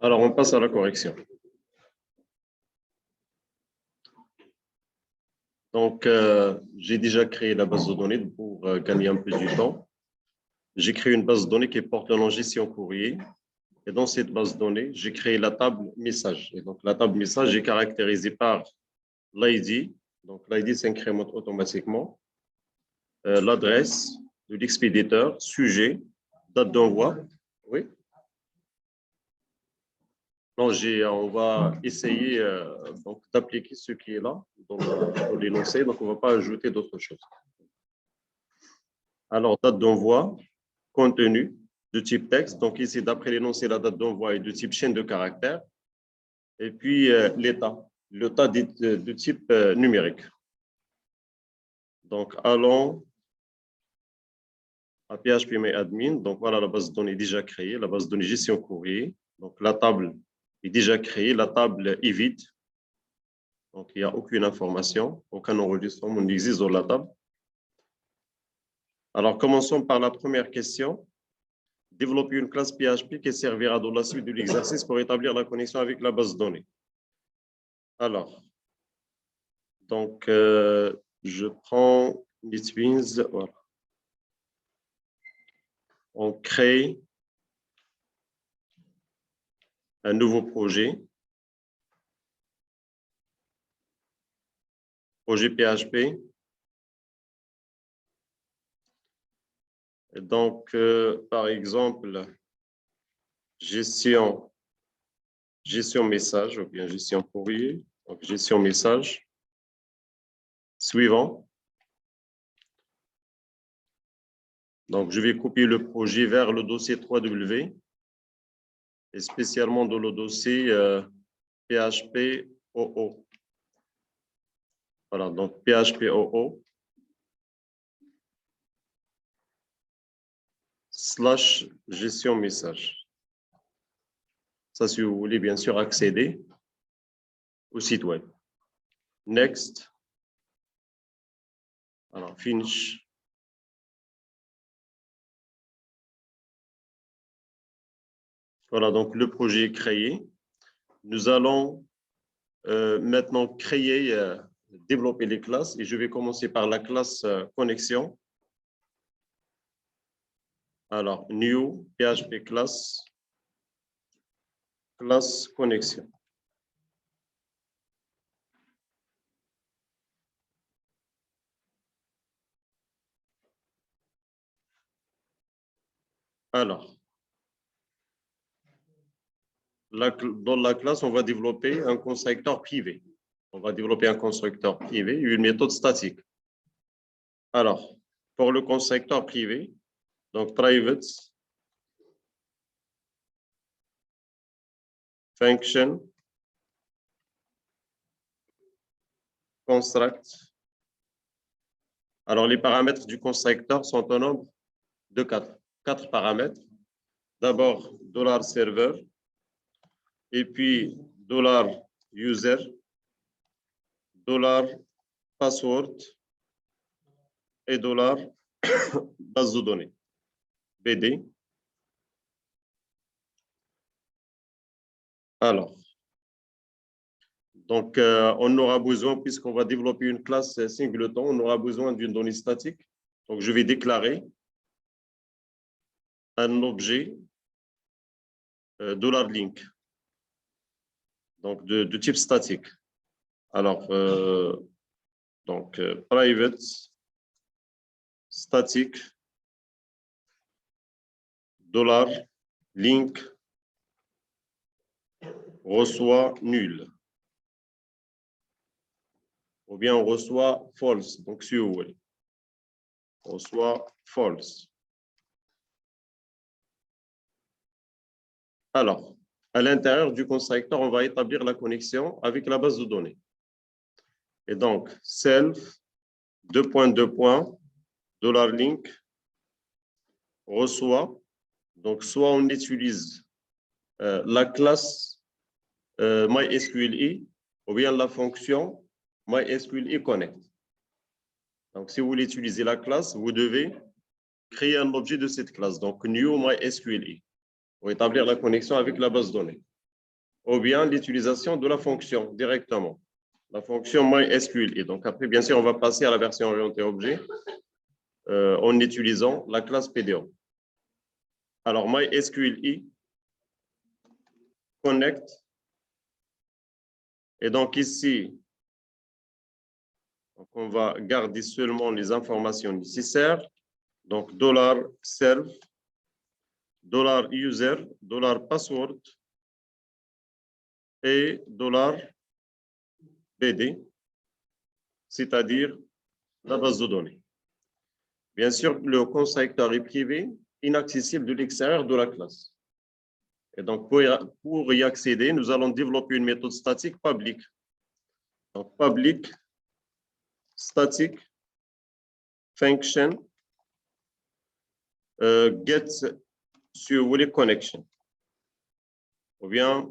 Alors, on passe à la correction. Donc, j'ai déjà créé la base de données pour gagner un peu du temps. J'ai créé une base de données qui porte le nom gestion courrier. Et dans cette base de données, j'ai créé la table message. Et donc, la table message est caractérisée par l'ID. Donc, l'ID s'incrémente automatiquement. L'adresse de l'expéditeur, sujet, date d'envoi. Oui. Non, on va essayer donc d'appliquer ce qui est là dans l'énoncé. Donc, on ne va pas ajouter d'autres choses. Alors, date d'envoi, contenu de type texte. Donc, ici, d'après l'énoncé, la date d'envoi est de type chaîne de caractères. Et puis, l'état de type numérique. Donc, allons à phpMyAdmin. Donc, voilà la base de données déjà créée, la base de données gestion courrier. Donc, la table est déjà créée, la table est vide. Donc, il n'y a aucune information, aucun enregistrement n'existe dans la table. Alors, commençons par la première question. Développer une classe PHP qui servira dans la suite de l'exercice pour établir la connexion avec la base de données. Alors, donc, je prends NetBeans. Voilà. On crée un nouveau projet. Projet PHP. Et donc, par exemple, gestion message ou bien gestion courrier. Donc, gestion message. Suivant. Donc, je vais copier le projet vers le dossier 3W et spécialement dans le dossier PHP-OO. Voilà, donc PHP-OO / gestion message. Ça, si vous voulez bien sûr accéder au site web. Next. Alors, finish. Voilà, donc le projet est créé. Nous allons maintenant créer, développer les classes et je vais commencer par la classe connexion. Alors, new PHP class connexion. Alors, dans la classe, on va développer un constructeur privé. On va développer un constructeur privé et une méthode statique. Alors, pour le constructeur privé, donc private function construct. Alors, les paramètres du constructeur sont au nombre de 4. 4 paramètres. D'abord, $server, et puis $user, $password et $base de données, BD. Alors, donc, on aura besoin, puisqu'on va développer une classe singleton, on aura besoin d'une donnée statique. Donc, je vais déclarer un objet $link, donc de type statique. Alors, donc, private statique $link reçoit nul. Ou bien on reçoit false, donc si vous voulez. On reçoit false. Alors, à l'intérieur du constructeur, on va établir la connexion avec la base de données. Et donc, self, $link reçoit. Donc, soit on utilise la classe MySQLi ou bien la fonction MySQLi connect. Donc, si vous voulez utiliser la classe, vous devez créer un objet de cette classe. Donc, new MySQLi pour établir la connexion avec la base de données. ou bien l'utilisation de la fonction directement, la fonction MySQL. Et donc après, bien sûr, on va passer à la version orientée objet en utilisant la classe PDO. Alors, MySQL connect. Et donc ici, on va garder seulement les informations nécessaires. Donc, $self, $user, $password et $bd, c'est-à-dire la base de données. Bien sûr, le constructeur est privé, inaccessible de l'extérieur de la classe. Et donc, pour y accéder, nous allons développer une méthode statique public. Donc, public static function get si vous voulez connection. Ou bien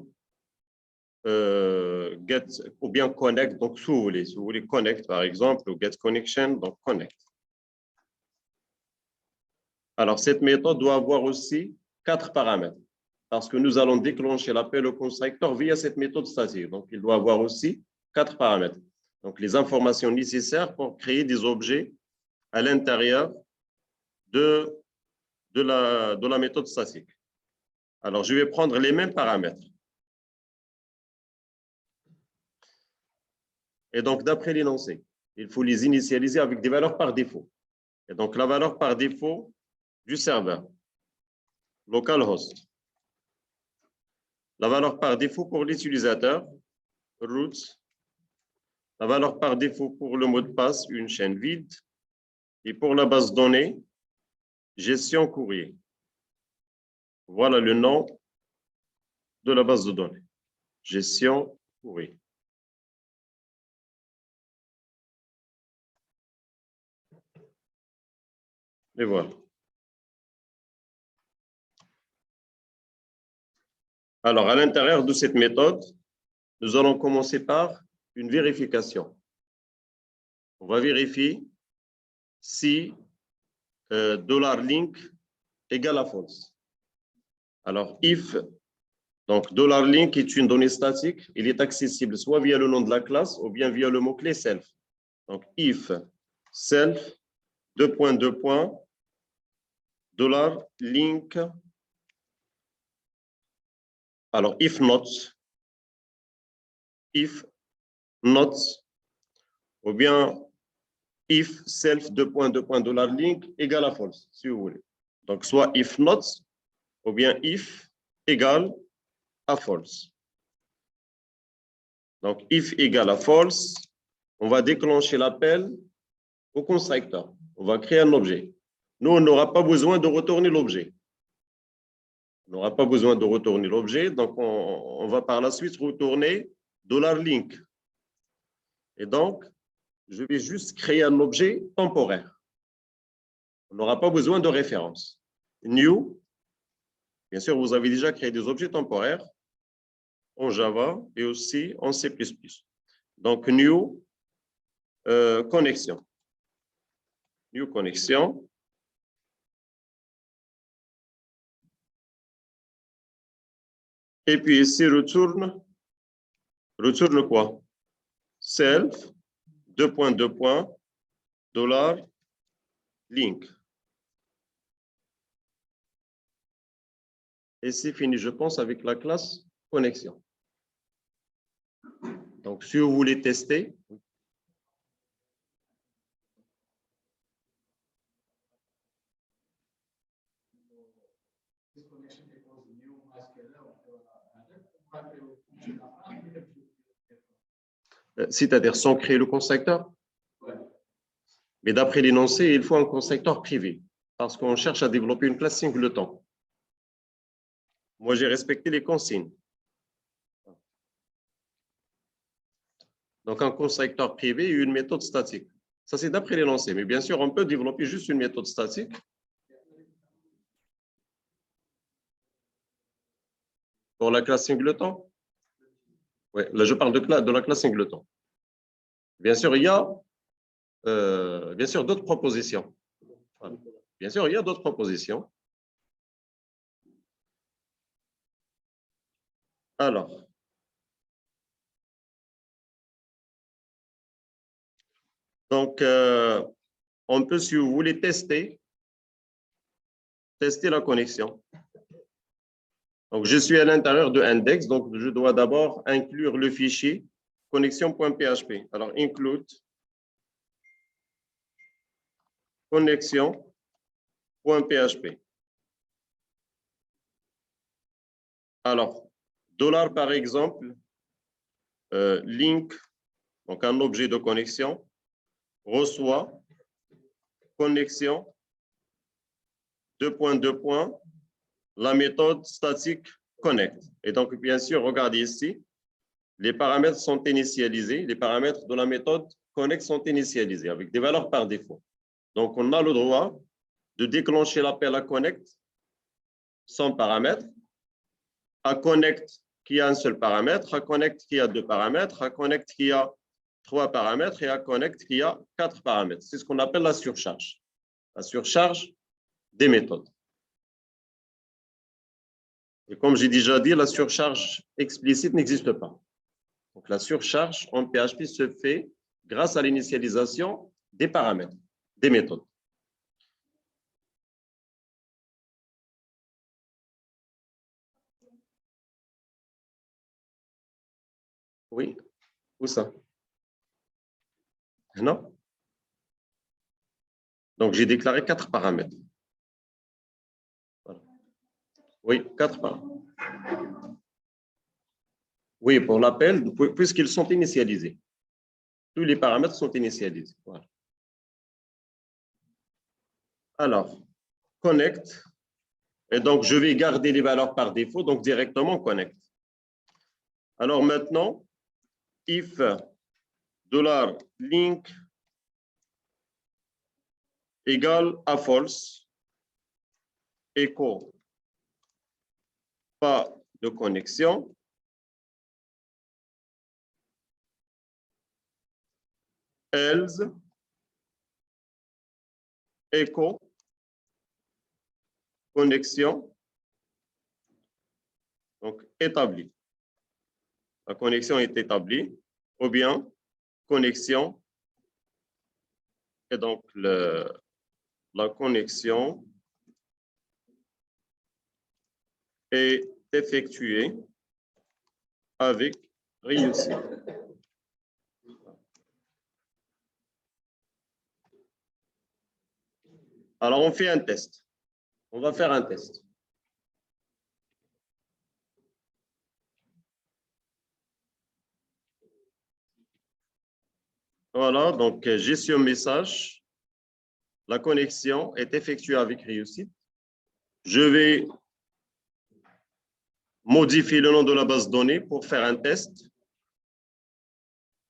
get ou bien connect, donc si vous voulez connect par exemple, ou get connection, donc connect. Alors, cette méthode doit avoir aussi 4 paramètres parce que nous allons déclencher l'appel au constructeur via cette méthode statique. Donc, il doit avoir aussi 4 paramètres. Donc, les informations nécessaires pour créer des objets à l'intérieur de la méthode statique. Alors, je vais prendre les mêmes paramètres. Et donc, d'après l'énoncé, il faut les initialiser avec des valeurs par défaut. Et donc, la valeur par défaut du serveur, localhost. La valeur par défaut pour l'utilisateur, root. La valeur par défaut pour le mot de passe, une chaîne vide. Et pour la base de données, gestion courrier. Voilà le nom de la base de données. Gestion courrier. Et voilà. Alors, à l'intérieur de cette méthode, nous allons commencer par une vérification. On va vérifier si $link égale à false. Alors, if, donc $link est une donnée statique, il est accessible soit via le nom de la classe ou bien via le mot-clé self. Donc, if self, $link. Alors, if not, ou bien if self, $link égale à false, si vous voulez. Donc, soit if not, ou bien if égale à false. Donc, if égale à false, on va déclencher l'appel au constructeur. On va créer un objet. Nous, on n'aura pas besoin de retourner l'objet. On n'aura pas besoin de retourner l'objet, donc on va par la suite retourner $link. Et donc, je vais juste créer un objet temporaire. On n'aura pas besoin de référence. New, bien sûr, vous avez déjà créé des objets temporaires en Java et aussi en C++. Donc, new connexion. New connexion. Et puis ici, retourne quoi? Self, $link. Et c'est fini, je pense, avec la classe connexion. Donc, si vous voulez tester, c'est-à-dire sans créer le constructeur. Mais d'après l'énoncé, il faut un constructeur privé parce qu'on cherche à développer une classe singleton. Moi, j'ai respecté les consignes. Donc, un constructeur privé et une méthode statique. Ça, c'est d'après l'énoncé. Mais bien sûr, on peut développer juste une méthode statique. Pour la classe singleton? Oui, là, je parle de la classe singleton. Bien sûr, il y a bien sûr d'autres propositions. Voilà. Bien sûr, il y a d'autres propositions. Alors, Donc, on peut, si vous voulez, tester la connexion. Donc, je suis à l'intérieur de index, donc je dois d'abord inclure le fichier connexion.php. Alors, include connexion.php. Alors, $ par exemple, link, donc un objet de connexion, reçoit connexion, la méthode statique connect. Et donc, bien sûr, regardez ici, les paramètres sont initialisés, les paramètres de la méthode connect sont initialisés avec des valeurs par défaut. Donc, on a le droit de déclencher l'appel à connect sans paramètre, à connect qui a un seul paramètre, à connect qui a 2 paramètres, à connect qui a 3 paramètres et à connect qui a 4 paramètres. C'est ce qu'on appelle la surcharge des méthodes. Et comme j'ai déjà dit, la surcharge explicite n'existe pas. Donc, la surcharge en PHP se fait grâce à l'initialisation des paramètres, des méthodes. Oui, où ça? Non? Donc, j'ai déclaré 4 paramètres. Voilà. Oui, 4 paramètres. Oui, pour l'appel, puisqu'ils sont initialisés. Tous les paramètres sont initialisés. Voilà. Alors, connect. Et donc, je vais garder les valeurs par défaut, donc directement connect. Alors maintenant, if $link égale à false, écho pas de connexion, else écho connexion, donc établie. La connexion est établie, ou bien connexion, et donc la connexion est effectuée avec réussite. Alors, on fait un test. On va faire un test. Voilà, donc gestion message. La connexion est effectuée avec réussite. Je vais modifier le nom de la base de données pour faire un test.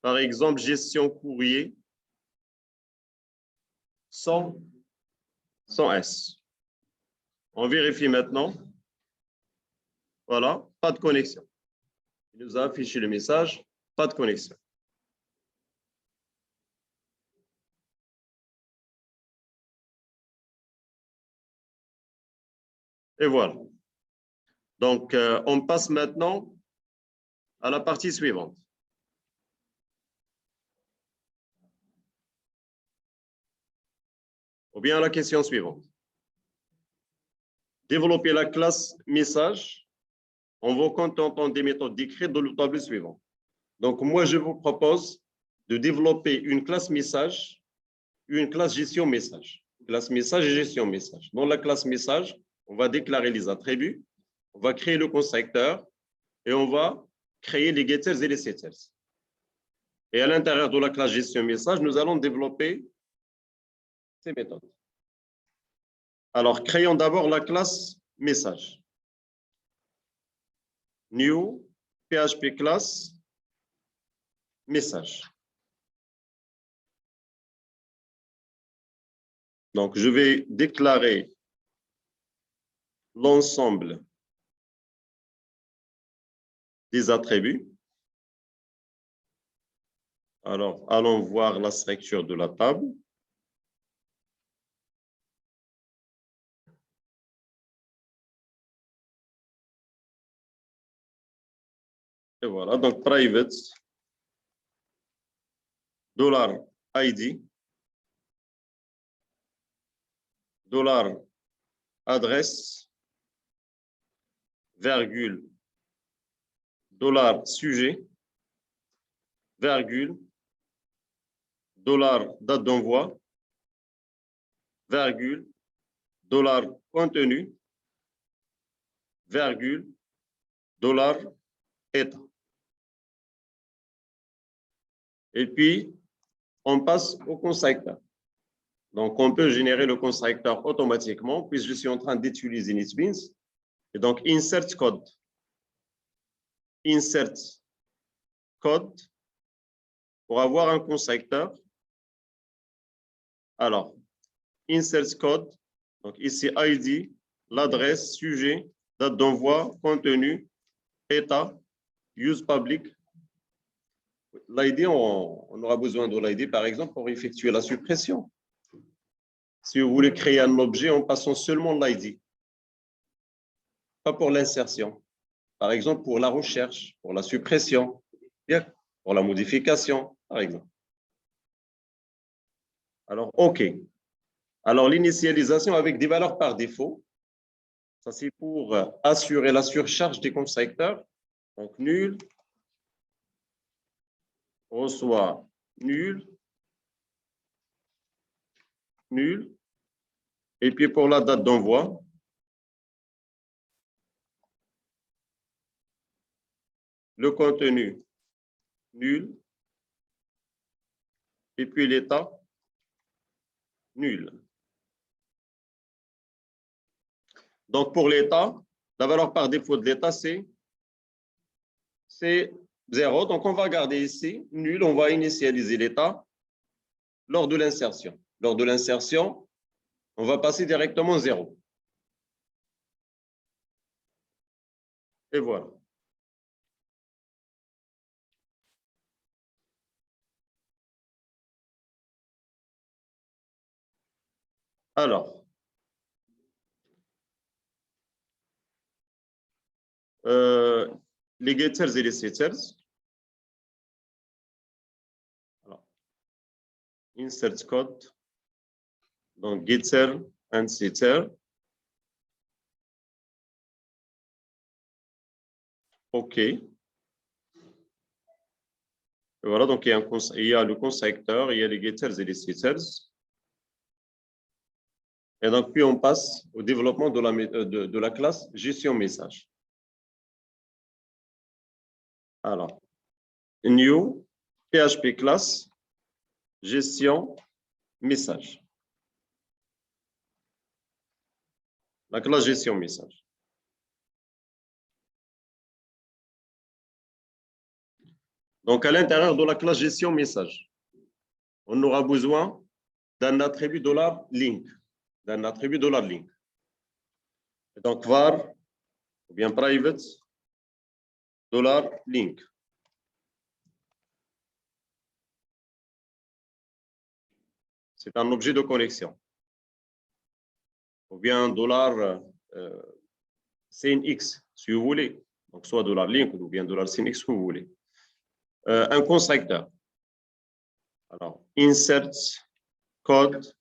Par exemple, gestion courrier sans S. On vérifie maintenant. Voilà, pas de connexion. Il nous a affiché le message, pas de connexion. Et voilà. Donc, on passe maintenant à la partie suivante. Ou bien à la question suivante. Développer la classe message en vous contentant des méthodes décrites dans le tableau suivant. Donc, moi, je vous propose de développer une classe message, une classe gestion message. Classe message et gestion message. Dans la classe message, on va déclarer les attributs, on va créer le constructeur et on va créer les getters et les setters. Et à l'intérieur de la classe gestion message, nous allons développer ces méthodes. Alors, créons d'abord la classe message. New PHP class message. Donc, je vais déclarer l'ensemble des attributs. Alors, allons voir la structure de la table. Et voilà, donc private, ID, dollar adresse, virgule, dollar sujet, virgule, dollar date d'envoi, virgule, dollar contenu, virgule, dollar état. Et puis, on passe au constructeur. Donc, on peut générer le constructeur automatiquement puisque je suis en train d'utiliser NetBeans. Et donc, insert code. Insert code pour avoir un constructeur. Alors, insert code. Donc, ici, ID, l'adresse, sujet, date d'envoi, contenu, état, use public. L'ID, on aura besoin de l'ID, par exemple, pour effectuer la suppression. Si vous voulez créer un objet en passant seulement l'ID, pas pour l'insertion. Par exemple, pour la recherche, pour la suppression, pour la modification, par exemple. Alors, OK. Alors, l'initialisation avec des valeurs par défaut, ça c'est pour assurer la surcharge des constructeurs. Donc, nul, reçoit nul, nul. Et puis, pour la date d'envoi, le contenu, nul. Et puis, l'état, nul. Donc, pour l'état, la valeur par défaut de l'état, c'est 0. Donc, on va garder ici nul. On va initialiser l'état lors de l'insertion. Lors de l'insertion, on va passer directement 0. Et voilà. Alors, les getters et les setters. Alors, insert code. Donc, getter and setter. OK. Et voilà, donc il y a le constructeur, il y a les getters et les setters. Et donc, puis on passe au développement de la classe gestion message. Alors, new PHP class gestion message. La classe gestion message. Donc, à l'intérieur de la classe gestion message, on aura besoin d'un attribut $link. D'un attribut $link. Et donc, var, ou bien private, $link. C'est un objet de connexion. Ou bien $CNX, si vous voulez. Donc, soit $link ou bien $CNX, si vous voulez. Un constructeur. Alors, insert code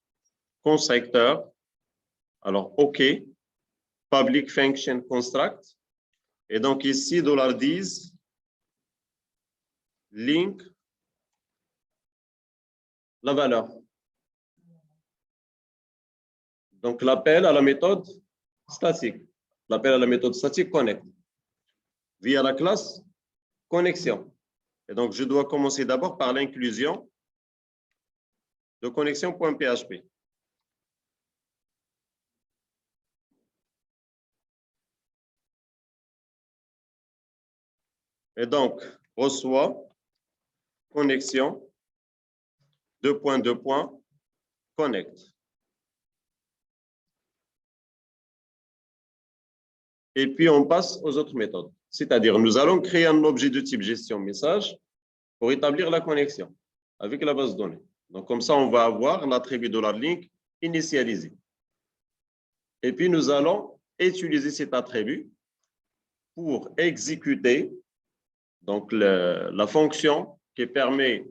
constructeur. Alors, OK. Public function construct. Et donc, ici, $dis link la valeur. Donc, l'appel à la méthode statique. L'appel à la méthode statique connect. Via la classe connexion. Et donc, je dois commencer d'abord par l'inclusion de connexion.php. Et donc, reçoit connexion, connect. Et puis, on passe aux autres méthodes. C'est-à-dire, nous allons créer un objet de type gestion message pour établir la connexion avec la base de données. Donc, comme ça, on va avoir l'attribut $link initialisé. Et puis, nous allons utiliser cet attribut pour exécuter donc, la fonction qui permet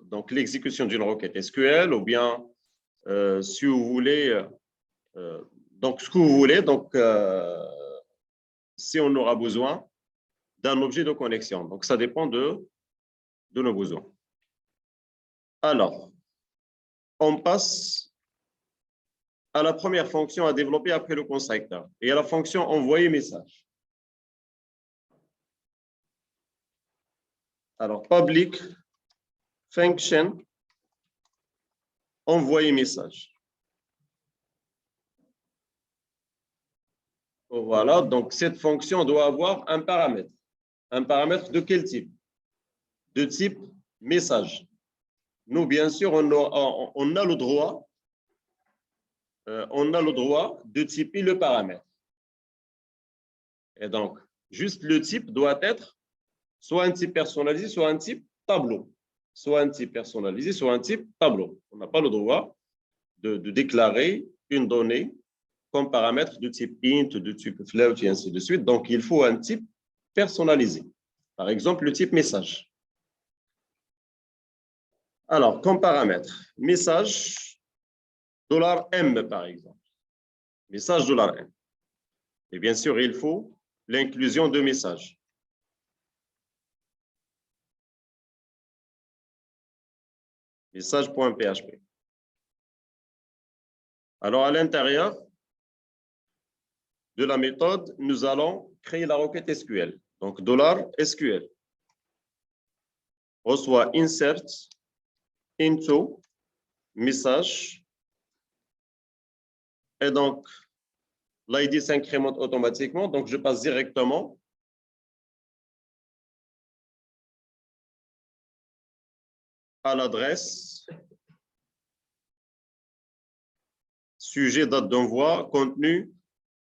donc l'exécution d'une requête SQL ou bien, si vous voulez, donc ce que vous voulez, donc si on aura besoin d'un objet de connexion. Donc, ça dépend de nos besoins. Alors, on passe à la première fonction à développer après le constructeur et à la fonction envoyer message. Alors, public function envoyer message. Voilà, donc cette fonction doit avoir un paramètre. Un paramètre de quel type? De type message. Nous, bien sûr, on a le droit de typer le paramètre. Et donc, juste le type doit être soit un type personnalisé, soit un type tableau. Soit un type personnalisé, soit un type tableau. On n'a pas le droit de déclarer une donnée comme paramètre de type int, de type float, et ainsi de suite. Donc, il faut un type personnalisé. Par exemple, le type message. Alors, comme paramètre, message $M, par exemple. Message $M. Et bien sûr, il faut l'inclusion de messages. Message.php. Alors, à l'intérieur de la méthode, nous allons créer la requête SQL. Donc, $SQL reçoit insert into message. Et donc, l'ID s'incrémente automatiquement. Donc, je passe directement à l'adresse, sujet, date d'envoi, contenu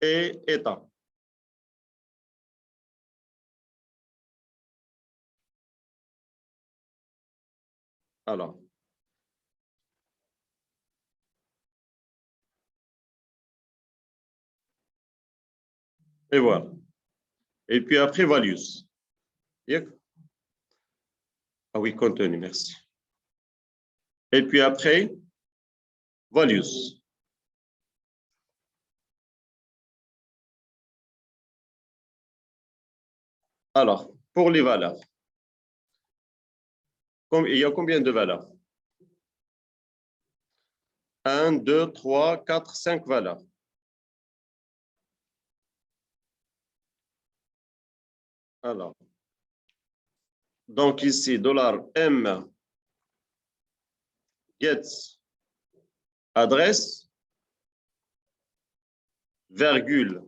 et état. Alors, et voilà. Et puis après, values. Ah oui, contenu, merci. Et puis après, values. Alors, pour les valeurs, il y a combien de valeurs? 1, 2, 3, 4, 5 valeurs. Alors, donc ici, $M get adresse, virgule,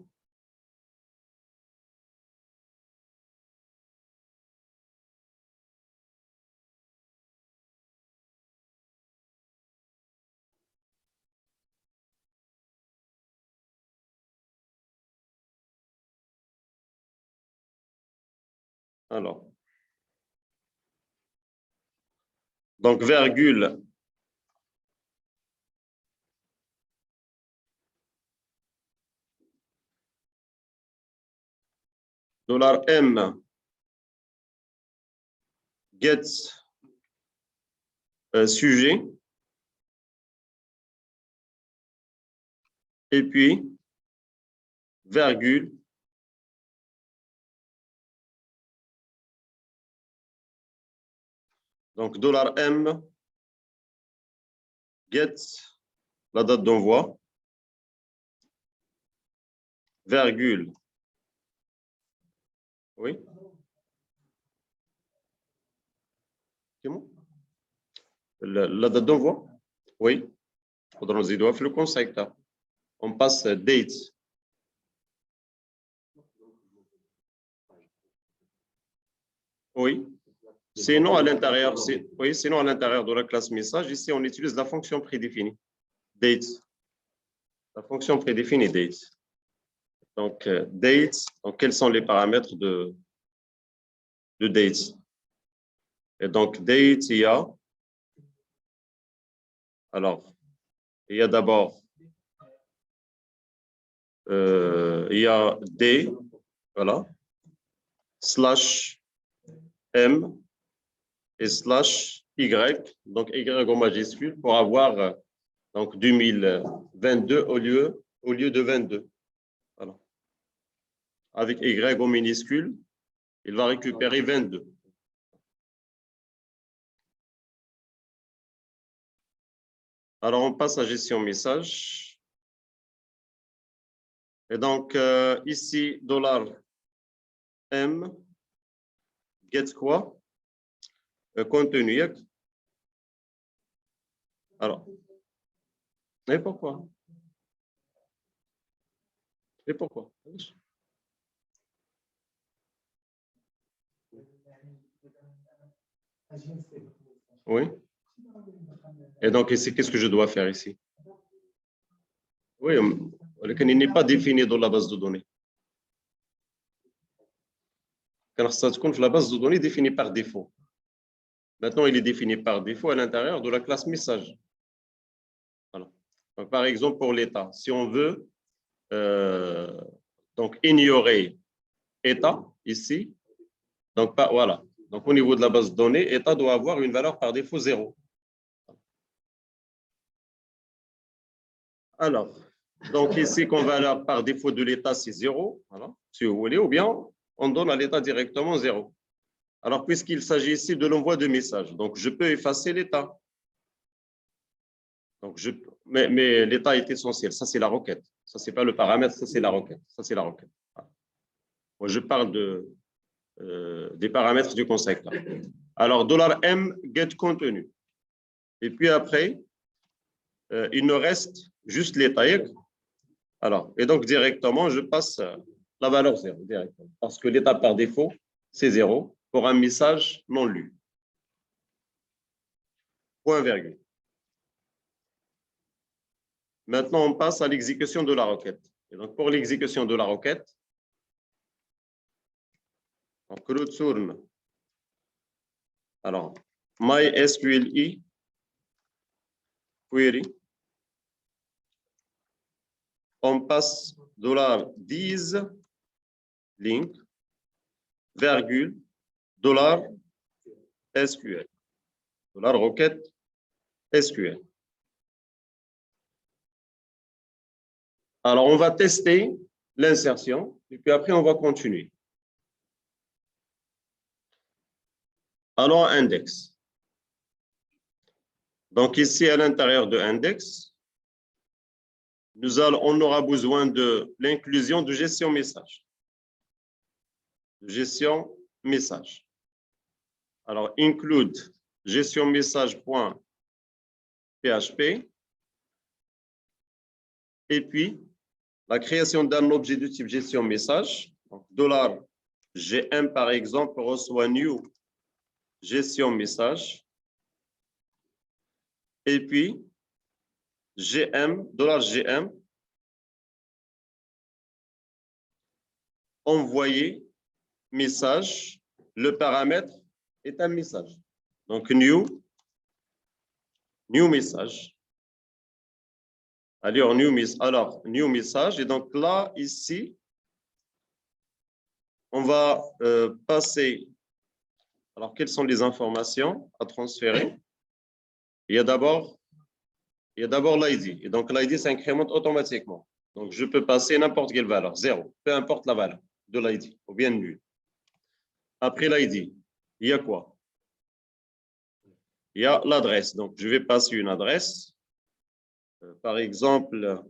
alors, donc virgule, $M get sujet, et puis virgule, donc $M get la date d'envoi, virgule, oui, c'est bon? La date d'envoi, oui, faudra nous aider à faire le concept. On passe date. Oui. Sinon, à l'intérieur, oui, sinon à l'intérieur de la classe message, ici, on utilise la fonction prédéfinie, date. La fonction prédéfinie date. Donc, date, donc quels sont les paramètres de date? Et donc, date, il y a, alors, il y a d'abord, il y a D, voilà, slash M et slash Y, donc Y en majuscule, pour avoir donc 2022 au lieu de 22. Voilà. Avec Y en minuscule, il va récupérer 22. Alors, on passe à gestion message. Et donc, ici, $M, get quoi? Contenu. Alors, et pourquoi? Et pourquoi? Oui. Et donc, ici, qu'est-ce que je dois faire ici? Oui, il n'est pas défini dans la base de données. Car ça se compte la base de données définie par défaut. Maintenant, il est défini par défaut à l'intérieur de la classe message. Voilà. Donc, par exemple, pour l'état, si on veut donc ignorer état ici, donc voilà. Donc, au niveau de la base de données, état doit avoir une valeur par défaut 0. Alors, donc ici, comme valeur par défaut de l'état, c'est 0, voilà, si vous voulez, ou bien on donne à l'état directement 0. Alors, puisqu'il s'agit ici de l'envoi de message, donc je peux effacer l'état. Donc mais l'état est essentiel, ça c'est la requête. Ça, c'est pas le paramètre, ça c'est la requête. Ça, c'est la requête. Voilà. Moi, je parle des paramètres du concept. Là. Alors, $M, get contenu. Et puis après, il nous reste juste l'état. Alors, et donc directement, je passe la valeur 0 directement. Parce que l'état par défaut, c'est 0 pour un message non lu. Point virgule. Maintenant, on passe à l'exécution de la requête. Et donc, pour l'exécution de la requête, donc, return. Alors, MySQLi query. On passe $dis link, virgule, $SQL. Requête SQL. Alors, on va tester l'insertion et puis après, on va continuer. Alors, index. Donc, ici, à l'intérieur de index, on aura besoin de l'inclusion de gestion message. Gestion message. Alors, include gestion message.php et puis la création d'un objet de type gestion message. Donc, $GM, par exemple, reçoit new gestion message. Et puis, $GM, envoyer message, le paramètre est un message. Donc, new message. Alors, new message. Et donc là, ici, on va passer. Alors, quelles sont les informations à transférer? Il y a d'abord l'ID. Et donc, l'ID s'incrémente automatiquement. Donc, je peux passer n'importe quelle valeur, 0, peu importe la valeur de l'ID, ou bien nul. Après l'ID, il y a quoi? Il y a l'adresse. Donc, je vais passer une adresse. Par exemple,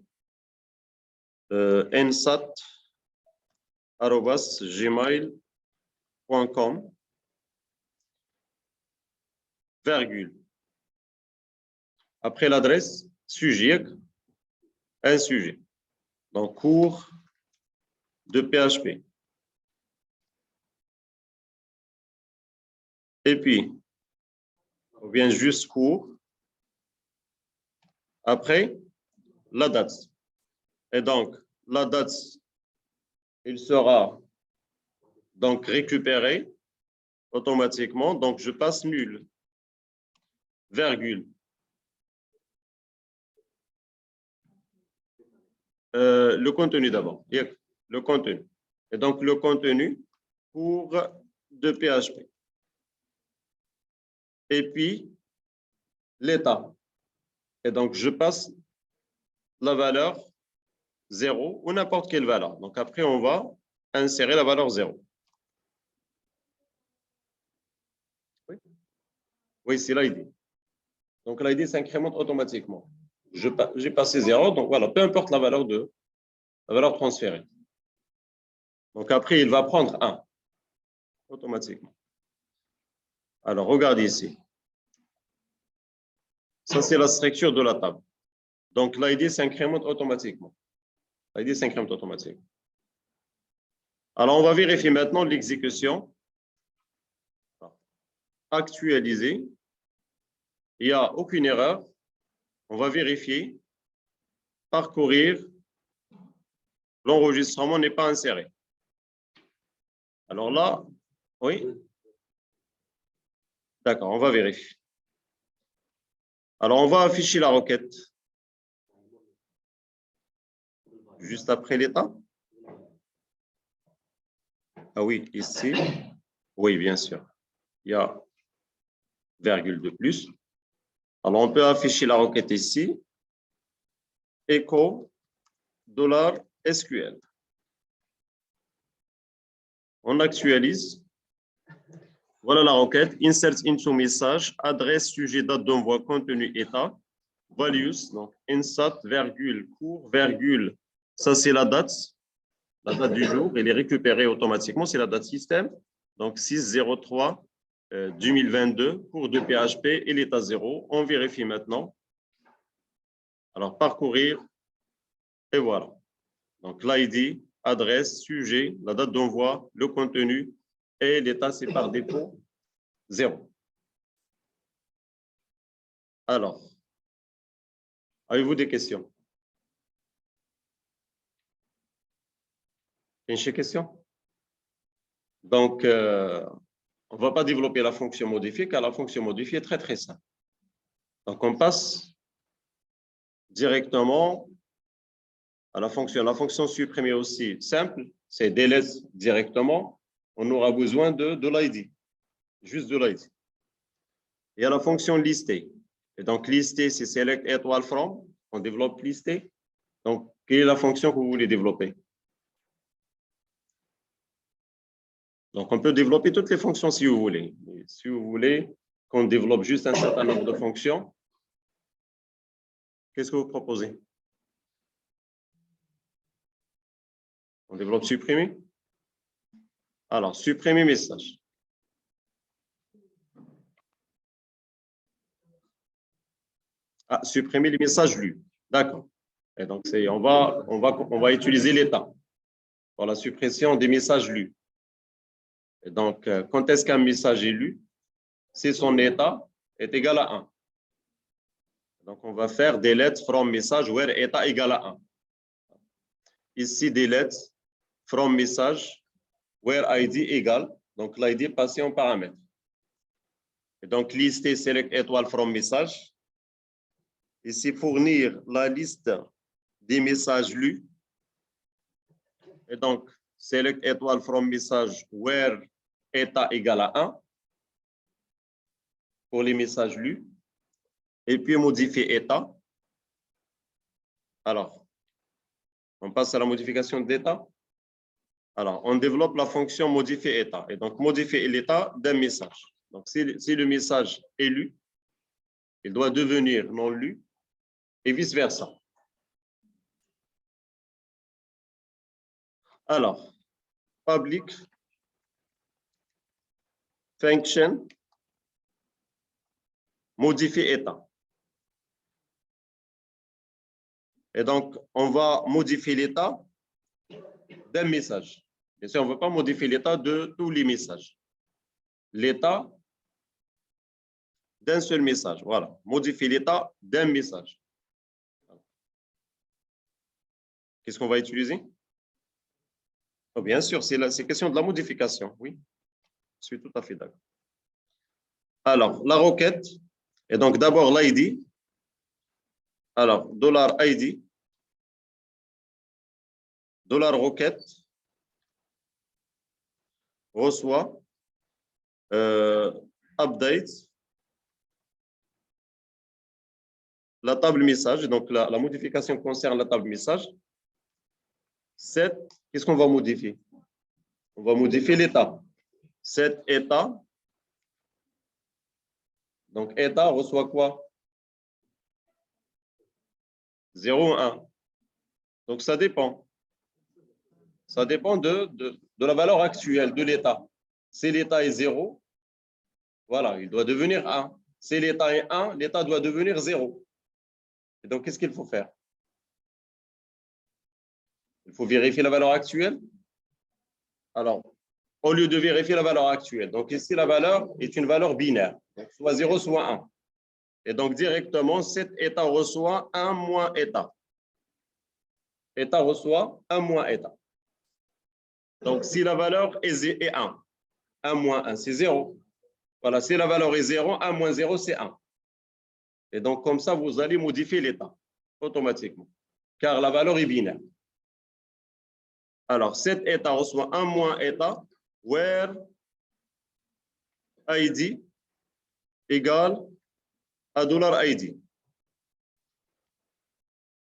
nsat@gmail.com, virgule. Après l'adresse, sujet, un sujet. Donc, cours de PHP. Et puis, on vient juste cours. Après, la date. Et donc, la date, il sera donc récupéré automatiquement. Donc, je passe nul, virgule. Le contenu d'abord. Le contenu. Et donc, le contenu pour de PHP. Et puis, l'état. Et donc, je passe la valeur 0 ou n'importe quelle valeur. Donc, après, on va insérer la valeur 0. Oui, oui c'est l'ID. Donc, l'ID s'incrémente automatiquement. J'ai passé 0, donc voilà, peu importe la valeur transférée. Donc, après, il va prendre 1 automatiquement. Alors, regardez ici. Ça, c'est la structure de la table. Donc, l'ID s'incrémente automatiquement. L'ID s'incrémente automatiquement. Alors, on va vérifier maintenant l'exécution. Actualiser. Il n'y a aucune erreur. On va vérifier. Parcourir. L'enregistrement n'est pas inséré. Alors là, oui. D'accord, on va vérifier. Alors, on va afficher la requête juste après l'état. Ah oui, ici. Oui, bien sûr. Il y a virgule de plus. Alors, on peut afficher la requête ici. Echo $SQL. On actualise. Voilà la requête. Insert into message, adresse, sujet, date d'envoi, contenu, état, values, donc insert, virgule, cours, virgule. Ça, c'est la date du jour. Elle est récupérée automatiquement. C'est la date système. Donc, 6/03/2022, cours de PHP et l'état 0. On vérifie maintenant. Alors, parcourir. Et voilà. Donc, l'ID, adresse, sujet, la date d'envoi, le contenu et l'état, c'est par défaut 0. Alors, avez-vous des questions? Une question? Donc, on ne va pas développer la fonction modifiée car la fonction modifiée est très, très simple. Donc, on passe directement à la fonction. La fonction supprimée aussi simple, c'est delete directement. On aura besoin de l'ID, juste de l'ID. Il y a la fonction lister. Et donc, lister, c'est select étoile from. On développe lister. Donc, quelle est la fonction que vous voulez développer? Donc, on peut développer toutes les fonctions si vous voulez. Si vous voulez qu'on développe juste un certain nombre de fonctions, qu'est-ce que vous proposez? On développe supprimer? Alors, supprimer message. Ah, supprimer les messages lus. D'accord. Et donc, on va utiliser l'état pour la suppression des messages lus. Et donc, quand est-ce qu'un message est lu? Si son état est égal à 1. Donc, on va faire delete from message where état égal à 1. Ici, delete from message where ID égale. Donc, l'ID passé en paramètre. Et donc, lister select étoile from message. Ici, fournir la liste des messages lus. Et donc, select étoile from message where état égal à 1 pour les messages lus. Et puis, modifier état. Alors, on passe à la modification d'état. Alors, on développe la fonction modifier état. Et donc, modifier l'état d'un message. Donc, si le message est lu, il doit devenir non lu et vice-versa. Alors, public function modifier état. Et donc, on va modifier l'état d'un message. Bien sûr, on ne veut pas modifier l'état de tous les messages. L'état d'un seul message. Voilà. Modifier l'état d'un message. Qu'est-ce qu'on va utiliser? Oh, bien sûr, c'est question de la modification. Oui, je suis tout à fait d'accord. Alors, la requête. Et donc, d'abord, l'ID. Alors, $ID. $requête reçoit update la table message. Donc, la modification concerne la table message. 7, qu'est-ce qu'on va modifier? On va modifier l'état. 7 état. Donc, état reçoit quoi? 0, 1. Donc, ça dépend. Ça dépend de la valeur actuelle de l'état. Si l'état est 0, voilà, il doit devenir 1. Si l'état est 1, l'état doit devenir 0. Et donc, qu'est-ce qu'il faut faire? Il faut vérifier la valeur actuelle. Alors, au lieu de vérifier la valeur actuelle, donc ici, la valeur est une valeur binaire, donc soit 0, soit 1. Et donc, directement, cet état reçoit 1 moins état. État reçoit 1 moins état. Donc, si la valeur est 1, 1 moins 1, c'est 0. Voilà, si la valeur est 0, 1 moins 0, c'est 1. Et donc, comme ça, vous allez modifier l'état automatiquement, car la valeur est binaire. Alors, cet état reçoit 1 moins état, where ID égale à $ID.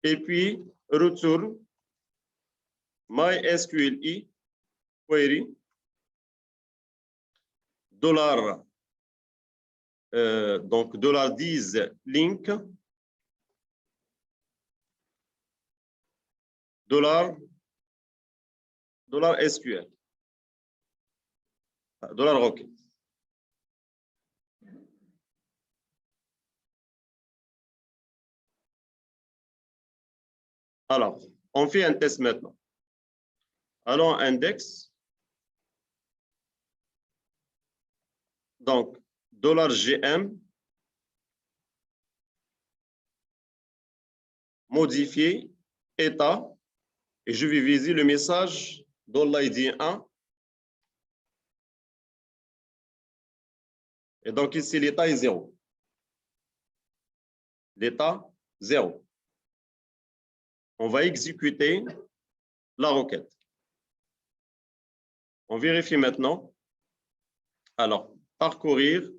Et puis, retourne MySQLi query $, donc $10 link $SQL $rocket. Alors, on fait un test maintenant. Allons index. Donc, $GM modifier état et je vais viser le message $ID 1. Et donc ici, l'état est 0. L'état 0. On va exécuter la requête. On vérifie maintenant. Alors, parcourir.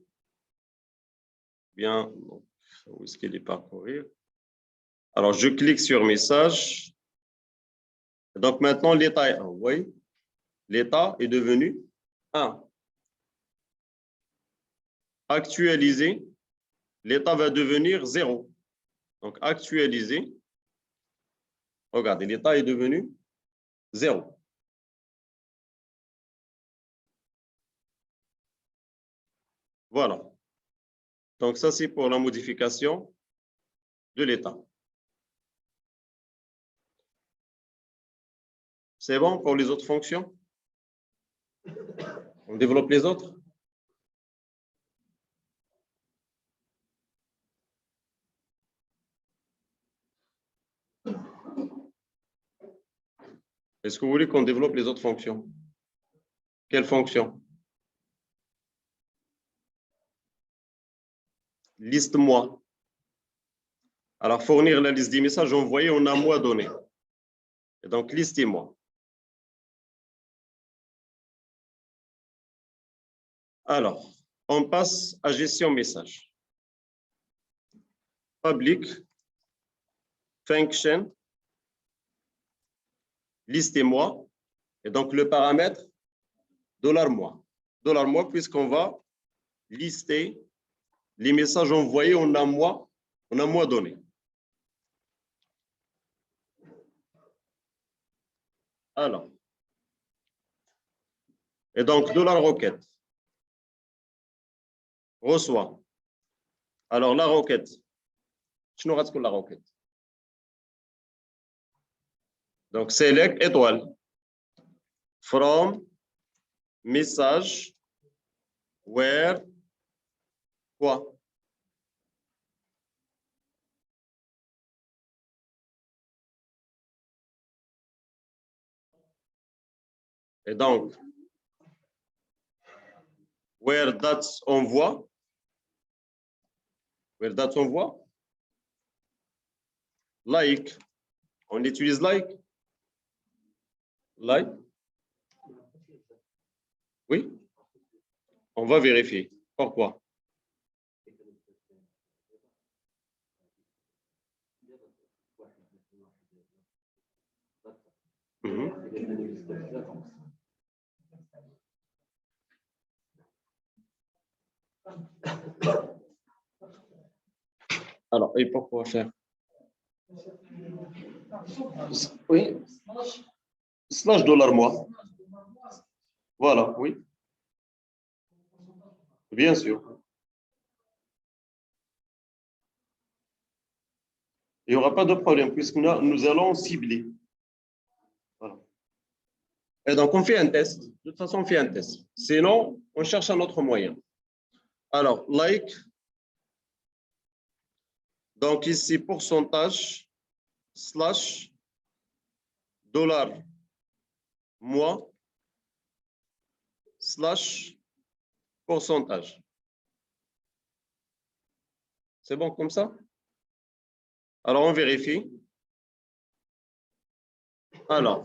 Bien, où est-ce qu'il est parcourir? Alors, je clique sur message. Donc, maintenant, l'état est 1. Vous voyez? L'état est devenu 1. Actualiser. L'état va devenir 0. Donc, actualiser. Regardez, l'état est devenu 0. Voilà. Donc, ça, c'est pour la modification de l'état. C'est bon pour les autres fonctions? On développe les autres? Est-ce que vous voulez qu'on développe les autres fonctions? Quelles fonctions? Liste-moi. Alors, fournir la liste des messages envoyés, on a moi donné. Et donc, listez-moi. Alors, on passe à gestion message. Public, function, listez-moi. Et donc, le paramètre, $moi. $moi, puisqu'on va lister les messages envoyés, on a moi donné. Alors, et donc, $requête reçoit. Alors, la requête, je ne rate que la requête. Donc, select étoile. From message where quoi? Et donc, where that's envoie. Where that's envoie. Like. On utilise like. Like. Oui. On va vérifier. Pourquoi? Mhm. Alors, et pourquoi faire? Oui, slash dollar mois. Voilà, oui, bien sûr. Il n'y aura pas de problème puisque nous allons cibler. Voilà. Et donc, on fait un test. De toute façon, on fait un test. Sinon, on cherche un autre moyen. Alors, like. Donc, ici, pourcentage, slash, dollar, mois, slash, pourcentage. C'est bon comme ça? Alors, on vérifie. Alors,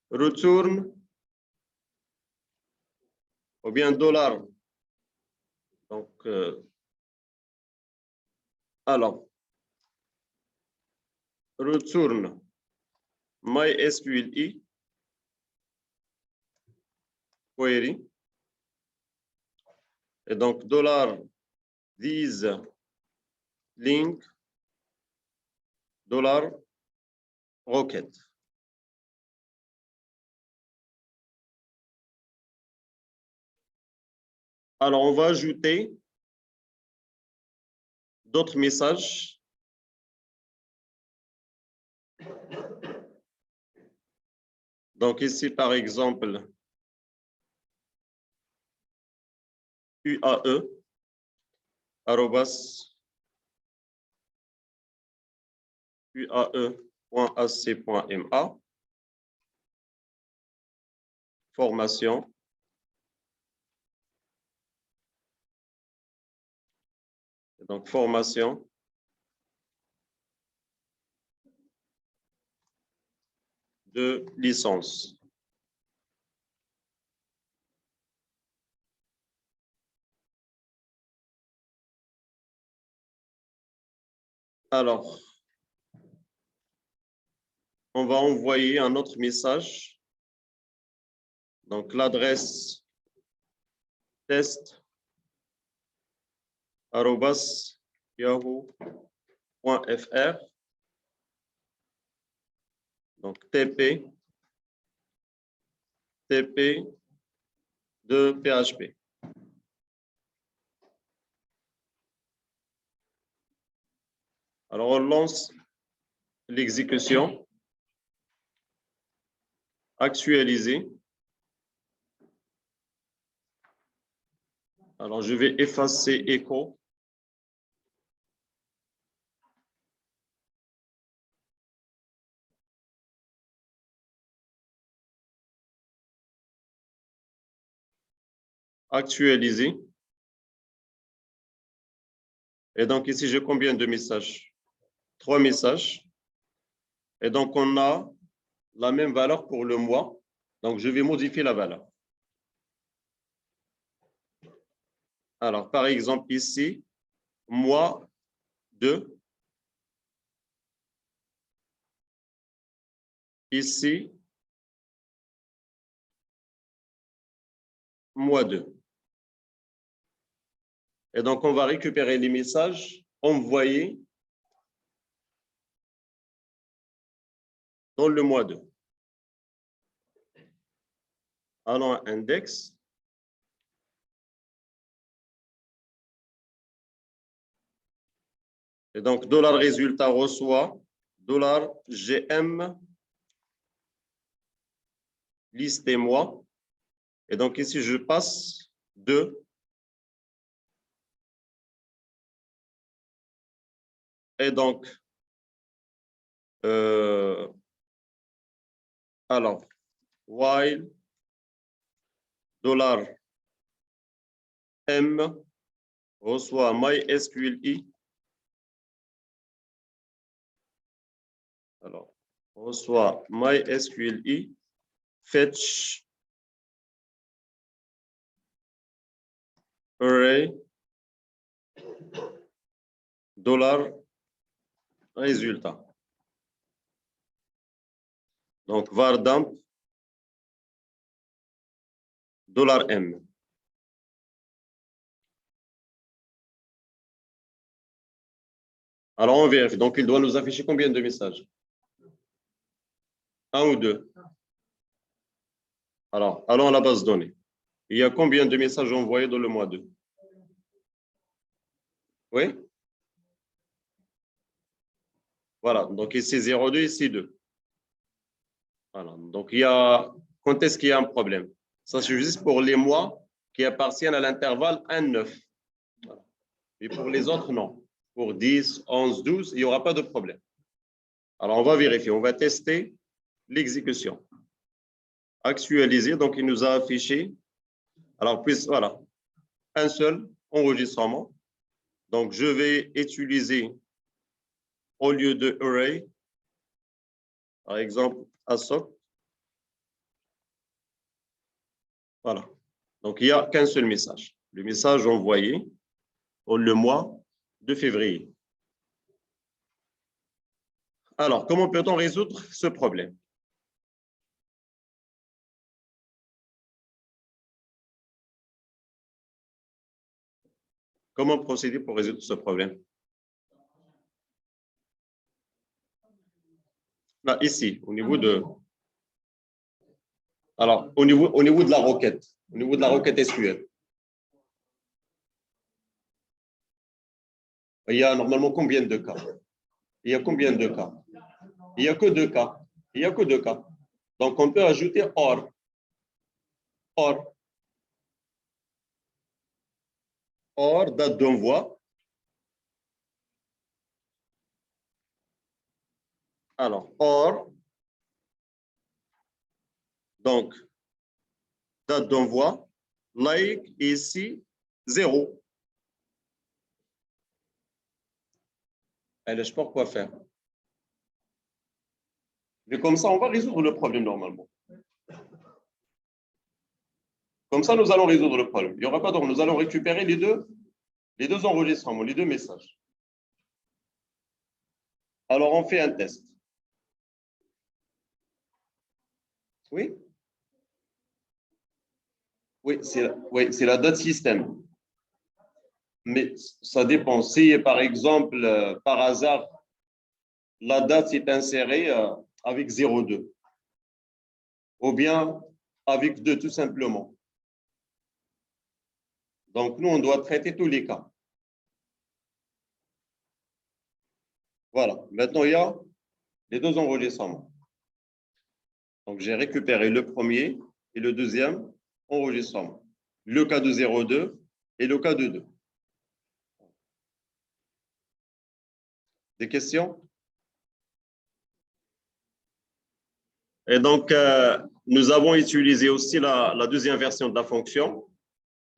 retourne, ou bien dollar. Donc, alors, retourne MySQLi, query. Et donc, dollar, these link, dollar, rocket. Alors, on va ajouter d'autres messages. Donc, ici, par exemple, UAE, arrobas, uae.ac.ma, formation. Donc, formation. De licence. Alors, on va envoyer un autre message. Donc, l'adresse test @yahoo.fr. Donc, TP de PHP. Alors, on lance l'exécution. Actualiser. Alors, je vais effacer echo. Actualiser. Et donc, ici, j'ai combien de messages? 3 messages. Et donc, on a la même valeur pour le mois. Donc, je vais modifier la valeur. Alors, par exemple, ici, mois 2. Ici, mois 2. Et donc, on va récupérer les messages envoyés dans le mois 2. Allons à index. Et donc, dollar résultat reçoit dollar GM liste et mois. Et donc, ici, je passe 2. Et donc, alors, while dollar M reçoit MySQLi. Alors, reçoit MySQLi, fetch array dollar résultat. Donc, var dump $M. Alors, on vérifie. Donc, il doit nous afficher combien de messages? Un ou deux? Alors, allons à la base de données. Il y a combien de messages envoyés dans le mois 2? Oui? Voilà. Donc, ici 0,2, ici 2. Voilà. Donc, il y a... Quand est-ce qu'il y a un problème? Ça, c'est juste pour les mois qui appartiennent à l'intervalle 1-9. Voilà. Et pour les autres, non. Pour 10, 11, 12, il n'y aura pas de problème. Alors, on va vérifier. On va tester l'exécution. Actualiser. Donc, il nous a affiché. Alors, puis, voilà. Un seul enregistrement. Donc, je vais utiliser, au lieu de array, par exemple, ASOC. Voilà. Donc, il n'y a qu'un seul message. Le message envoyé pour le mois de février. Alors, comment peut-on résoudre ce problème? Comment procéder pour résoudre ce problème? Là, ici, au niveau de... Alors, au niveau de la requête, au niveau de la requête SQL, il y a normalement combien de cas? Il y a combien de cas? Il n'y a que deux cas. Il n'y a que deux cas. Donc, on peut ajouter OR. OR. OR, date d'envoi. Alors, OR. Donc, date d'envoi. Like, ici, 0. Allez, je sais pas quoi faire. Mais comme ça, on va résoudre le problème normalement. Comme ça, nous allons résoudre le problème. Il n'y aura pas d'ordre. Nous allons récupérer les deux enregistrements, les deux messages. Alors, on fait un test. Oui? Oui, c'est la date système. Mais ça dépend. Si, par exemple, par hasard, la date s'est insérée avec 0,2 ou bien avec 2, tout simplement. Donc, nous, on doit traiter tous les cas. Voilà. Maintenant, il y a les deux enregistrements. Donc, j'ai récupéré le premier et le deuxième enregistrement. Le cas de 0,2 et le cas de 2. Des questions? Et donc, nous avons utilisé aussi la deuxième version de la fonction,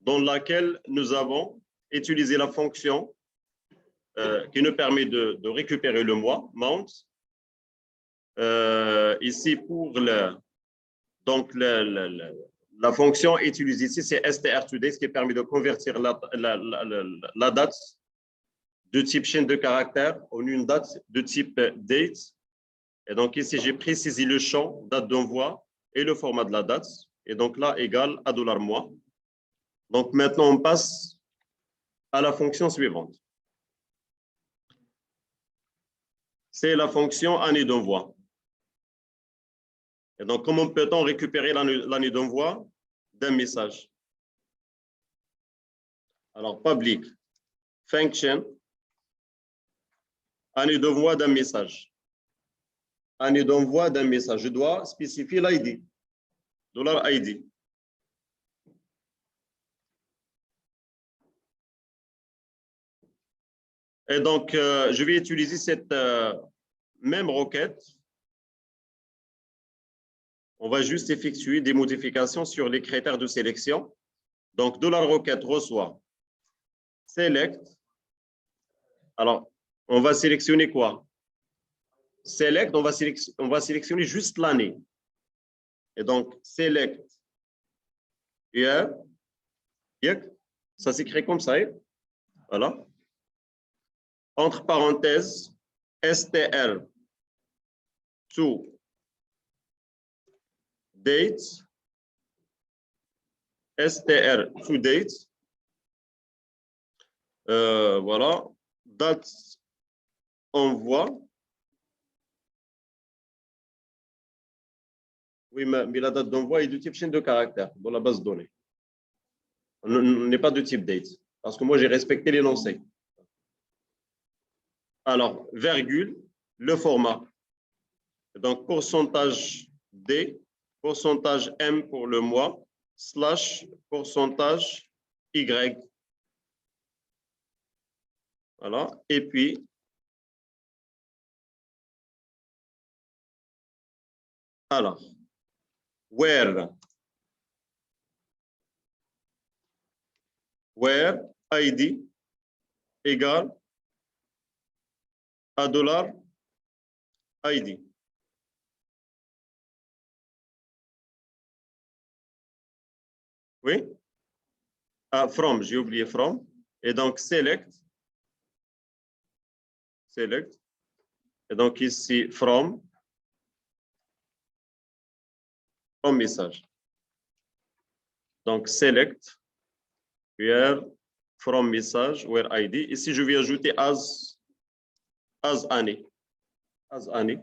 dans laquelle nous avons utilisé la fonction qui nous permet de récupérer le mois, mount. Ici, pour donc la fonction utilisée ici, c'est str2date, ce qui permet de convertir la date de type chaîne de caractères en une date de type date. Et donc ici, j'ai précisé le champ date d'envoi et le format de la date. Et donc là, égale à $mois. Donc maintenant, on passe à la fonction suivante. C'est la fonction année d'envoi. Et donc, comment peut-on récupérer l'année d'envoi d'un message? Alors, public function, année d'envoi d'un message. Année d'envoi d'un message. Je dois spécifier l'ID, $ID. Et donc, je vais utiliser cette même requête. On va juste effectuer des modifications sur les critères de sélection. Donc, $requête reçoit select. Alors, on va sélectionner quoi? Select, on va sélectionner juste l'année. Et donc, select year, ça s'écrit comme ça. Voilà. Entre parenthèses, str to date, str to date, voilà, date envoi. Oui, mais la date d'envoi est du type chaîne de caractères dans la base de données. On n'est pas de type date, parce que moi, j'ai respecté l'énoncé. Alors, virgule, le format. Donc, pourcentage D, pourcentage M pour le mois, slash pourcentage Y. Voilà. Et puis, alors, where ID égale à dollar ID. Oui? Ah, from, j'ai oublié from. Et donc, select. Et donc, ici, from message. Donc, select, where, from message, where ID. Ici, je vais ajouter as année. As année.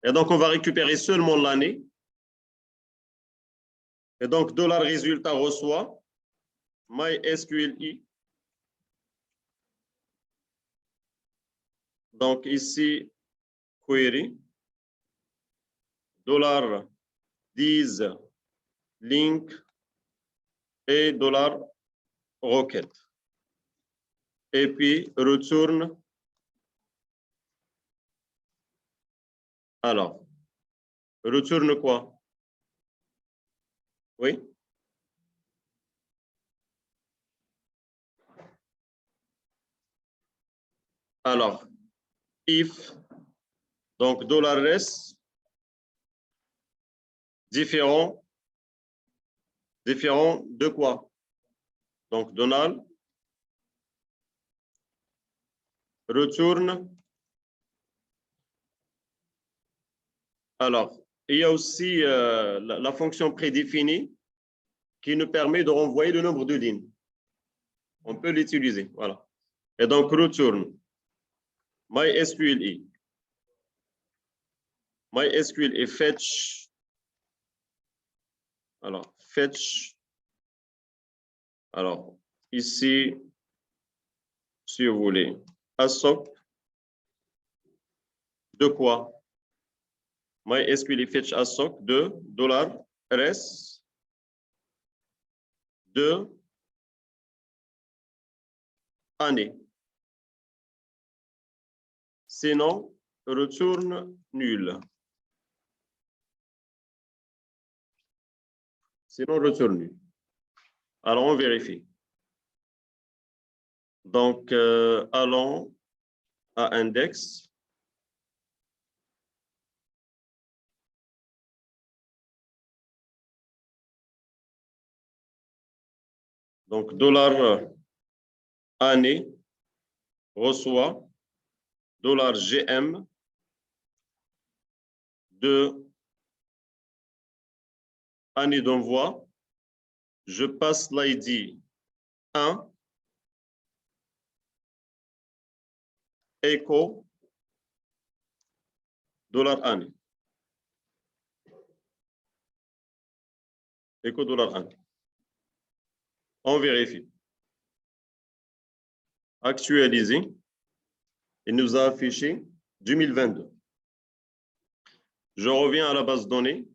Et donc, on va récupérer seulement l'année. Et donc, dollar résultat reçoit MySQLi. Donc, ici, query, dollar 10 link et dollar requête. Et puis, retourne. Alors, retourne quoi? Oui? Alors, if, donc dollar reste, différent de quoi? Donc, Donald, retourne. Alors, il y a aussi la fonction prédéfinie qui nous permet de renvoyer le nombre de lignes. On peut l'utiliser, voilà. Et donc, retourne MySQLi. MySQL et fetch. Alors, fetch. Alors, ici, si vous voulez, ASOC. De quoi? MySQL et fetch ASOC de $res de année. Sinon, retourne nul. Sinon, retourne nul. Alors, on vérifie. Donc, allons à index. Donc, dollar année reçoit dollar GM de année d'envoi. Je passe l'ID 1, écho, dollar année. Écho dollar année. On vérifie. Actualiser. Il nous a affiché 2022. Je reviens à la base de données.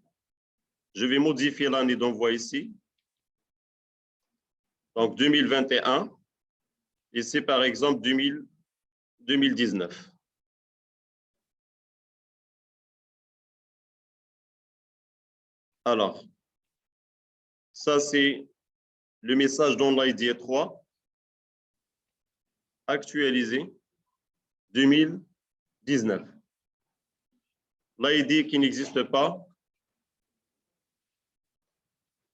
Je vais modifier l'année d'envoi ici. Donc 2021. Ici, par exemple, 2019. Alors, ça, c'est le message dont l'ID est 3. Actualisé 2019. L'ID qui n'existe pas.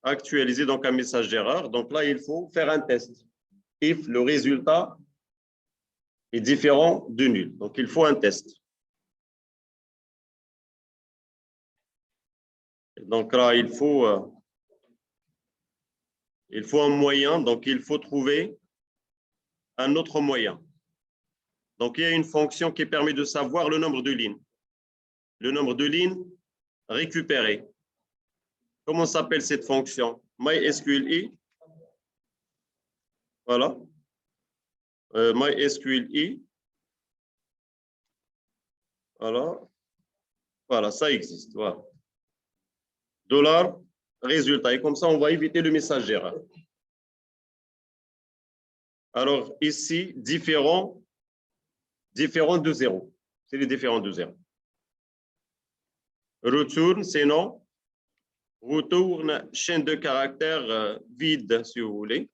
Actualisé, donc un message d'erreur. Donc là, il faut faire un test. If le résultat est différent de nul. Donc, il faut un test. Donc là, il faut un moyen, donc il faut trouver un autre moyen. Donc, il y a une fonction qui permet de savoir le nombre de lignes. Le nombre de lignes récupérées. Comment s'appelle cette fonction? MySQLi. Voilà. MySQLi. Voilà. Voilà, ça existe. Voilà. Dollar, résultat. Et comme ça, on va éviter le message d'erreur. Alors, ici, différent de 0. C'est les différents de 0. Retourne, c'est non. Retourne, chaîne de caractères vide, si vous voulez.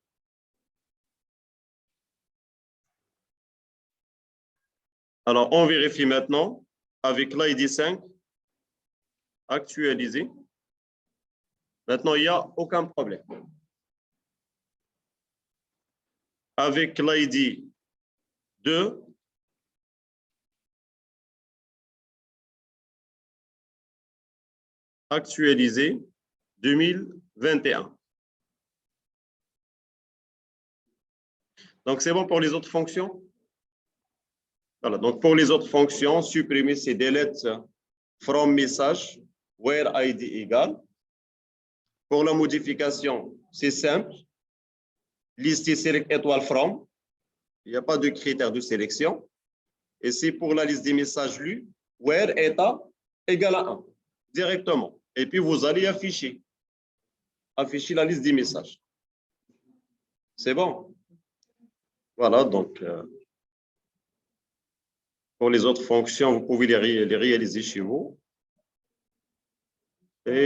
Alors, on vérifie maintenant avec l'ID 5, actualisé. Maintenant, il n'y a aucun problème. Avec l'ID 2, actualisé 2021. Donc, c'est bon pour les autres fonctions? Voilà, donc pour les autres fonctions, supprimer ces delete from message, where ID égale. Pour la modification, c'est simple. Lister select étoile from. Il n'y a pas de critère de sélection. Et c'est pour la liste des messages lus, where état égale à 1, directement. Et puis, vous allez afficher la liste des messages. C'est bon? Voilà, donc, pour les autres fonctions, vous pouvez les réaliser chez vous.